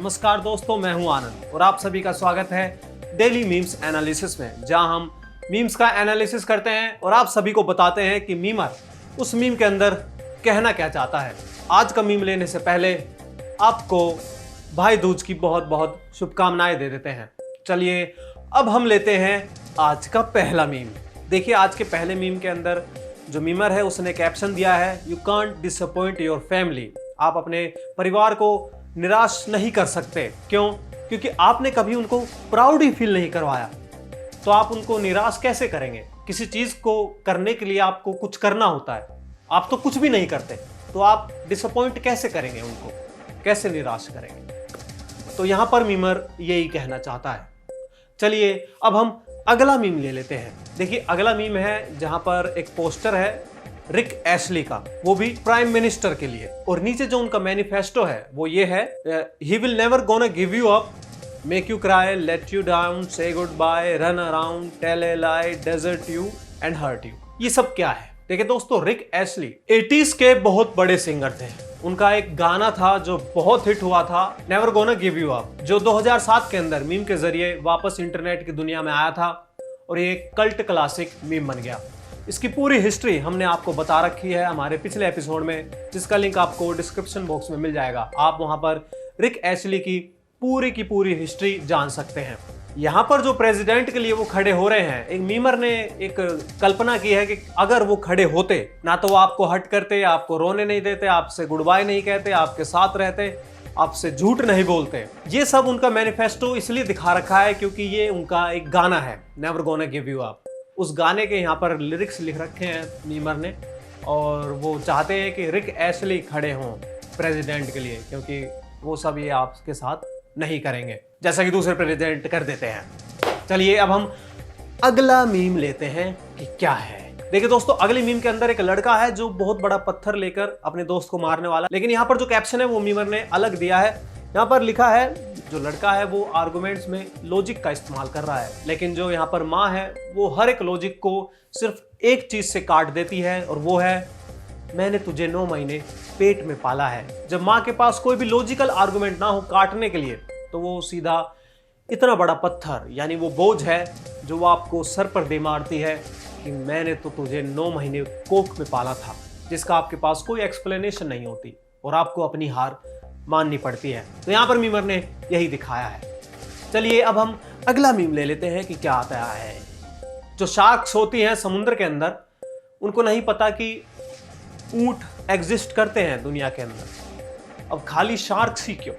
नमस्कार दोस्तों, मैं हूं आनंद और आप सभी का स्वागत है डेली मीम्स एनालिसिस में, जहां हम मीम्स का एनालिसिस करते हैं और आप सभी को बताते हैं कि मीमर उस मीम के अंदर कहना क्या चाहता है। आज का मीम लेने से पहले आपको भाई दूज की बहुत बहुत शुभकामनाएं दे देते हैं। चलिए अब हम लेते हैं आज का पहला मीम। देखिए, आज के पहले मीम के अंदर जो मीमर है उसने कैप्शन दिया है, you can't disappoint your family. आप अपने परिवार को निराश नहीं कर सकते। क्यों? क्योंकि आपने कभी उनको प्राउड ही फील नहीं करवाया, तो आप उनको निराश कैसे करेंगे? किसी चीज को करने के लिए आपको कुछ करना होता है, आप तो कुछ भी नहीं करते, तो आप डिसअपॉइंट कैसे करेंगे? उनको कैसे निराश करेंगे? तो यहां पर मीमर यही कहना चाहता है। चलिए अब हम अगला मीम ले लेते हैं। देखिए, अगला मीम है जहां पर एक पोस्टर है रिक एशली का, वो भी प्राइम मिनिस्टर के लिए, और नीचे जो उनका मैनिफेस्टो है वो ये है, he will never gonna give you up, make you cry, let you down, say goodbye, run around, tell a lie, desert you and hurt you. ये सब क्या है? देखिए दोस्तों, रिक एशली 80s के बहुत बड़े सिंगर थे। उनका एक गाना था जो बहुत हिट हुआ था, never gonna give you up, जो 2007 के अंदर मीम के जरिए वापस इंटरनेट की दुनिया में आया था और ये कल्ट क्लासिक मीम बन गया। इसकी पूरी हिस्ट्री हमने आपको बता रखी है हमारे पिछले एपिसोड में, जिसका लिंक आपको डिस्क्रिप्शन बॉक्स में मिल जाएगा। आप वहां पर रिक एशली की पूरी हिस्ट्री जान सकते हैं। यहाँ पर जो प्रेसिडेंट के लिए वो खड़े हो रहे हैं, एक मीमर ने एक कल्पना की है कि अगर वो खड़े होते ना तो वो आपको हट करते, आपको रोने नहीं देते, आपसे गुड बाय नहीं कहते, आपके साथ रहते, आपसे झूठ नहीं बोलते। ये सब उनका मैनिफेस्टो इसलिए दिखा रखा है क्योंकि ये उनका एक गाना है, never gonna give you up. उस गाने के यहाँ पर लिरिक्स लिख रखे हैं मीमर ने, और वो चाहते हैं कि रिक एशली खड़े हों प्रेसिडेंट के लिए, क्योंकि वो सब ये आपके साथ नहीं करेंगे जैसा कि दूसरे प्रेसिडेंट कर देते हैं। चलिए अब हम अगला मीम लेते हैं कि क्या है। देखिए दोस्तों, अगले मीम के अंदर एक लड़का है जो बहुत बड़ा पत्थर लेकर अपने दोस्त को मारने वाला, लेकिन यहाँ पर जो कैप्शन है वो मीमर ने अलग दिया है। यहाँ पर लिखा है, जो लड़का है वो आर्गुमेंट्स में लॉजिक का इस्तेमाल कर रहा है, लेकिन जो यहाँ पर माँ है वो हर एक लॉजिक को सिर्फ एक चीज से काट देती है, और वो है, मैंने तुझे 9 महीने पेट में पाला है। जब माँ के पास कोई भी लॉजिकल आर्गुमेंट ना हो काटने के लिए, तो वो सीधा इतना बड़ा पत्थर, यानी वो बोझ है जो वो आपको सर पर दे मारती है कि मैंने तो तुझे 9 महीने कोख में पाला था, जिसका आपके पास कोई एक्सप्लेनेशन नहीं होती और आपको अपनी हार माननी पड़ती है। तो यहाँ पर मीमर ने यही दिखाया है। चलिए अब हम अगला मीम ले लेते हैं कि क्या आता है। जो शार्क्स होती हैं समुद्र के अंदर, उनको नहीं पता कि ऊंट एग्जिस्ट करते हैं दुनिया के अंदर। अब खाली शार्क्स ही क्यों,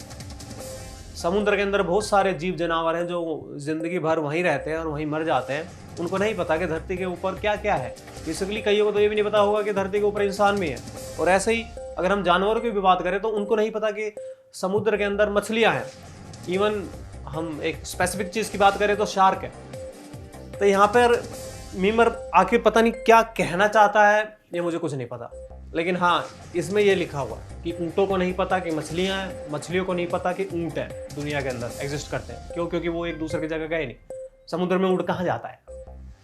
समुद्र के अंदर बहुत सारे जीव जानवर हैं जो जिंदगी भर वहीं रहते हैं और वहीं मर जाते हैं। उनको नहीं पता कि धरती के ऊपर क्या क्या है। बेसिकली कईयों को तो ये भी नहीं पता होगा कि धरती के ऊपर इंसान भी है। और ऐसे ही अगर हम जानवरों की भी बात करें तो उनको नहीं पता कि समुद्र के अंदर मछलियां हैं। इवन हम एक स्पेसिफिक चीज की बात करें तो शार्क है। तो यहाँ पर मीमर आखिर पता नहीं क्या कहना चाहता है, ये मुझे कुछ नहीं पता, लेकिन हाँ, इसमें ये लिखा हुआ कि ऊँटों को नहीं पता कि मछलियां हैं, मछलियों को नहीं पता कि ऊँट है दुनिया के अंदर एग्जिस्ट करते हैं। क्यों? क्योंकि वो एक दूसरे की जगह गए नहीं। समुद्र में ऊँट कहाँ जाता है,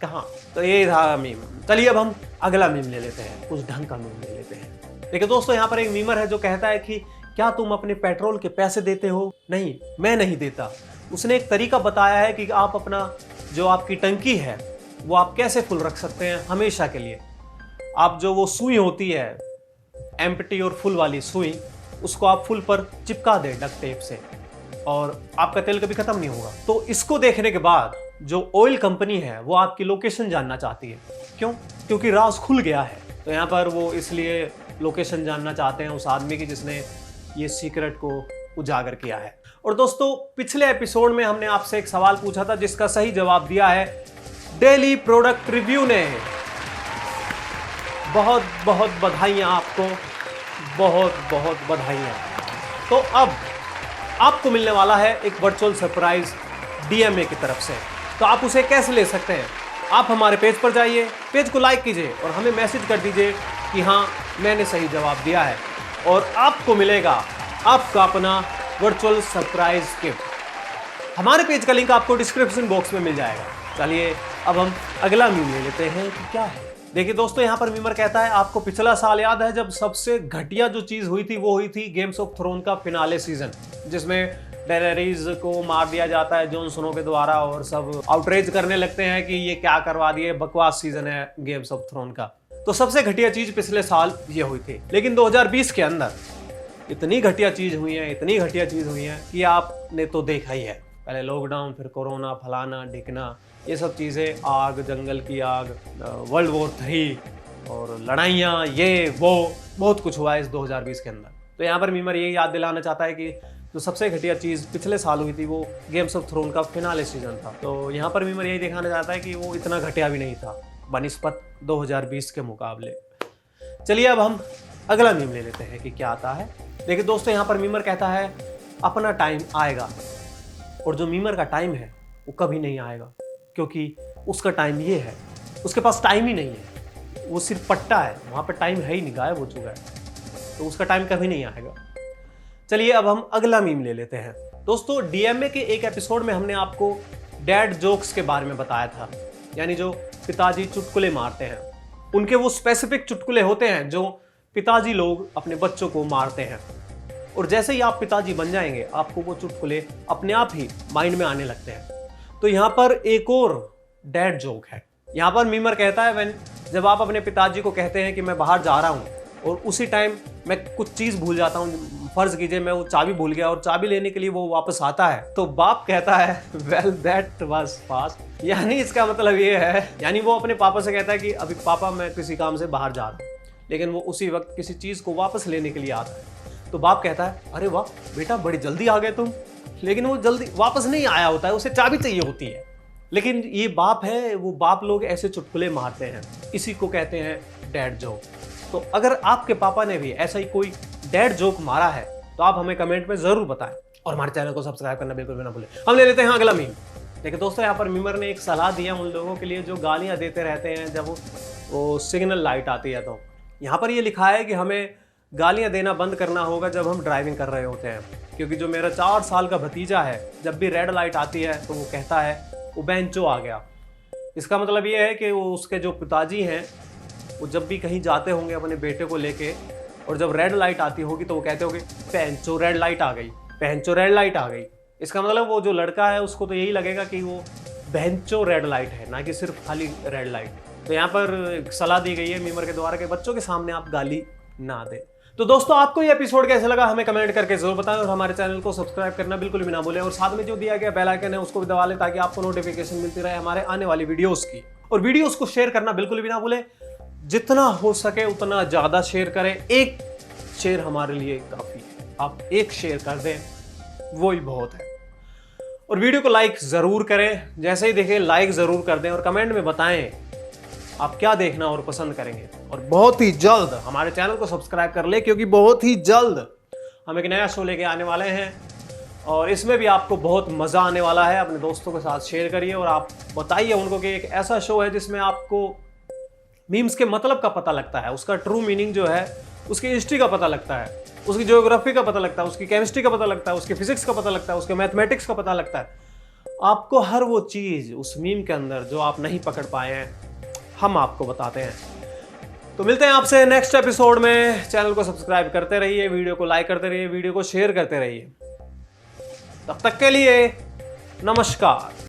कहाँ? तो ये था मीम। चलिए अब हम अगला मीम ले लेते हैं, कुछ ढंग का मीम ले लेते हैं। देखिए दोस्तों, यहाँ पर एक मीमर है जो कहता है कि क्या तुम अपने पेट्रोल के पैसे देते हो? नहीं, मैं नहीं देता। उसने एक तरीका बताया है कि आप अपना जो आपकी टंकी है वो आप कैसे फुल रख सकते हैं हमेशा के लिए। आप जो वो सुई होती है, एम्प्टी और फुल वाली सुई, उसको आप फुल पर चिपका दें डक्ट टेप से, और आपका तेल कभी खत्म नहीं होगा। तो इसको देखने के बाद जो ऑयल कंपनी है वो आपकी लोकेशन जानना चाहती है। क्यों? क्योंकि राज खुल गया है। तो यहाँ पर वो इसलिए लोकेशन जानना चाहते हैं उस आदमी की जिसने ये सीक्रेट को उजागर किया है। और दोस्तों, पिछले एपिसोड में हमने आपसे एक सवाल पूछा था जिसका सही जवाब दिया है डेली प्रोडक्ट रिव्यू ने। बहुत बहुत बधाइयाँ आपको, बहुत बहुत बधाइयाँ। तो अब आपको मिलने वाला है एक वर्चुअल सरप्राइज DMA की तरफ से। तो आप उसे कैसे ले सकते हैं? आप हमारे पेज पर जाइए, पेज को लाइक कीजिए और हमें मैसेज कर दीजिए कि हाँ, मैंने सही जवाब दिया है, और आपको मिलेगा आपका अपना वर्चुअल सरप्राइज गिफ्ट। हमारे पेज का लिंक आपको डिस्क्रिप्शन बॉक्स में मिल जाएगा। चलिए अब हम अगला मीम ले लेते हैं कि क्या है। देखिए दोस्तों, यहाँ पर मीमर कहता है, आपको पिछला साल याद है जब सबसे घटिया जो चीज हुई थी वो हुई थी गेम्स ऑफ थ्रोन का फिनाले सीजन, जिसमें डेनेरीज को मार दिया जाता है जॉन स्नो के द्वारा और सब आउटरेज करने लगते हैं कि ये क्या करवा दिए, बकवास सीजन है गेम्स ऑफ थ्रोन का। तो सबसे घटिया चीज पिछले साल ये हुई थी, लेकिन 2020 के अंदर इतनी घटिया चीज हुई है, इतनी घटिया चीज हुई है कि आपने तो देखा ही है। पहले लॉकडाउन, फिर कोरोना, फलाना ढिकना, ये सब चीजें, आग, जंगल की आग, वर्ल्ड वॉर 3 और लड़ाइयाँ, ये वो बहुत कुछ हुआ है इस 2020 के अंदर। तो यहाँ पर मीमर ये याद दिलाना चाहता है कि जो सबसे घटिया चीज़ पिछले साल हुई थी वो गेम्स ऑफ थ्रोन का फिनाले सीजन था। तो यहाँ पर मीमर यही दिखाना चाहता है कि वो इतना घटिया भी नहीं था बनिस्बत 2020 के मुकाबले। चलिए अब हम अगला मीम ले लेते हैं कि क्या आता है। देखिए दोस्तों, यहाँ पर मीमर कहता है अपना टाइम आएगा, और जो मीमर का टाइम है वो कभी नहीं आएगा, क्योंकि उसका टाइम ये है, उसके पास टाइम ही नहीं है, वो सिर्फ पट्टा है, वहाँ पर टाइम है ही नहीं, गायब हो चुका है, तो उसका टाइम कभी नहीं आएगा। चलिए अब हम अगला मीम ले लेते हैं। दोस्तों, डीएमए के एक एपिसोड में हमने आपको डैड जोक्स के बारे में बताया था, यानी जो पिताजी चुटकुले मारते हैं, उनके वो स्पेसिफिक चुटकुले होते हैं जो पिताजी लोग अपने बच्चों को मारते हैं, और जैसे ही आप पिताजी बन जाएंगे आपको वो चुटकुले अपने आप ही माइंड में आने लगते हैं। तो यहाँ पर एक और डैड जोक है। यहाँ पर मीमर कहता है जब आप अपने पिताजी को कहते हैं कि मैं बाहर जा रहा हूँ और उसी टाइम मैं कुछ चीज़ भूल जाता हूँ, फर्ज कीजिए मैं वो चाबी भूल गया और चाबी लेने के लिए वो वापस आता है, तो बाप कहता है वेल दैट वाज फास्ट। यानी इसका मतलब ये है, यानी वो अपने पापा से कहता है कि अभी पापा मैं किसी काम से बाहर जा रहा हूँ, लेकिन वो उसी वक्त किसी चीज़ को वापस लेने के लिए आता है। तो बाप कहता है अरे वाह बेटा, बड़ी जल्दी आ गए तुम। लेकिन वो जल्दी वापस नहीं आया होता है, उसे चाबी चाहिए होती है। लेकिन ये बाप है, वो बाप लोग ऐसे चुटकुले मारते हैं, इसी को कहते हैं डैड जोक। तो अगर आपके पापा ने भी ऐसा ही कोई डैड जोक मारा है तो आप हमें कमेंट में जरूर बताएं, और हमारे चैनल को सब्सक्राइब करना बिल्कुल भी ना भूलें। हम ले लेते हैं अगला मीम। देखिए दोस्तों, यहाँ पर मीमर ने एक सलाह दिया उन लोगों के लिए जो गालियाँ देते रहते हैं जब वो सिग्नल लाइट आती है। तो यहाँ पर ये लिखा है कि हमें गालियाँ देना बंद करना होगा जब हम ड्राइविंग कर रहे होते हैं, क्योंकि जो मेरा 4 साल का भतीजा है, जब भी रेड लाइट आती है तो वो कहता है वो बेंचो आ गया। इसका मतलब ये है कि वो उसके जो पिताजी हैं वो जब भी कहीं जाते होंगे अपने बेटे को लेके, और जब रेड लाइट आती होगी तो वो कहते होंगे पेंचो रेड लाइट आ गई, पेंचो रेड लाइट आ गई। इसका मतलब वो जो लड़का है उसको तो यही लगेगा कि वो बेंचो रेड लाइट है, ना कि सिर्फ खाली रेड लाइट। तो यहाँ पर सलाह दी गई है मीमर के द्वारा कि बच्चों के सामने आप गाली ना दें। तो दोस्तों, आपको ये एपिसोड कैसा लगा हमें कमेंट करके जरूर बताएं, और हमारे चैनल को सब्सक्राइब करना बिल्कुल भी ना भूलें, और साथ में जो दिया गया बेल आइकन है उसको भी दबा लें ताकि आपको नोटिफिकेशन मिलती रहे हमारे आने वाली वीडियोस की। और वीडियोस को शेयर करना बिल्कुल भी ना भूलें, जितना हो सके उतना ज्यादा शेयर करें। एक शेयर हमारे लिए काफी है, आप एक शेयर कर दें वो ही बहुत है। और वीडियो को लाइक जरूर करें, जैसे ही देखें लाइक जरूर कर दें, और कमेंट में बताएं आप क्या देखना और पसंद करेंगे। और बहुत ही जल्द हमारे चैनल को सब्सक्राइब कर ले, क्योंकि बहुत ही जल्द हम एक नया शो लेके आने वाले हैं, और इसमें भी आपको बहुत मज़ा आने वाला है। अपने दोस्तों के साथ शेयर करिए और आप बताइए उनको कि एक ऐसा शो है जिसमें आपको मीम्स के मतलब का पता लगता है, उसका ट्रू मीनिंग जो है, उसकी हिस्ट्री का पता लगता है, उसकी ज्योग्राफी का पता लगता है, उसकी केमिस्ट्री का पता लगता है, उसकी फिजिक्स का पता लगता है, उसके मैथमेटिक्स का पता लगता है। आपको हर वो चीज़ उस मीम के अंदर जो आप नहीं पकड़ पाए हैं हम आपको बताते हैं। तो मिलते हैं आपसे नेक्स्ट एपिसोड में। चैनल को सब्सक्राइब करते रहिए, वीडियो को लाइक करते रहिए, वीडियो को शेयर करते रहिए। तब तक के लिए नमस्कार।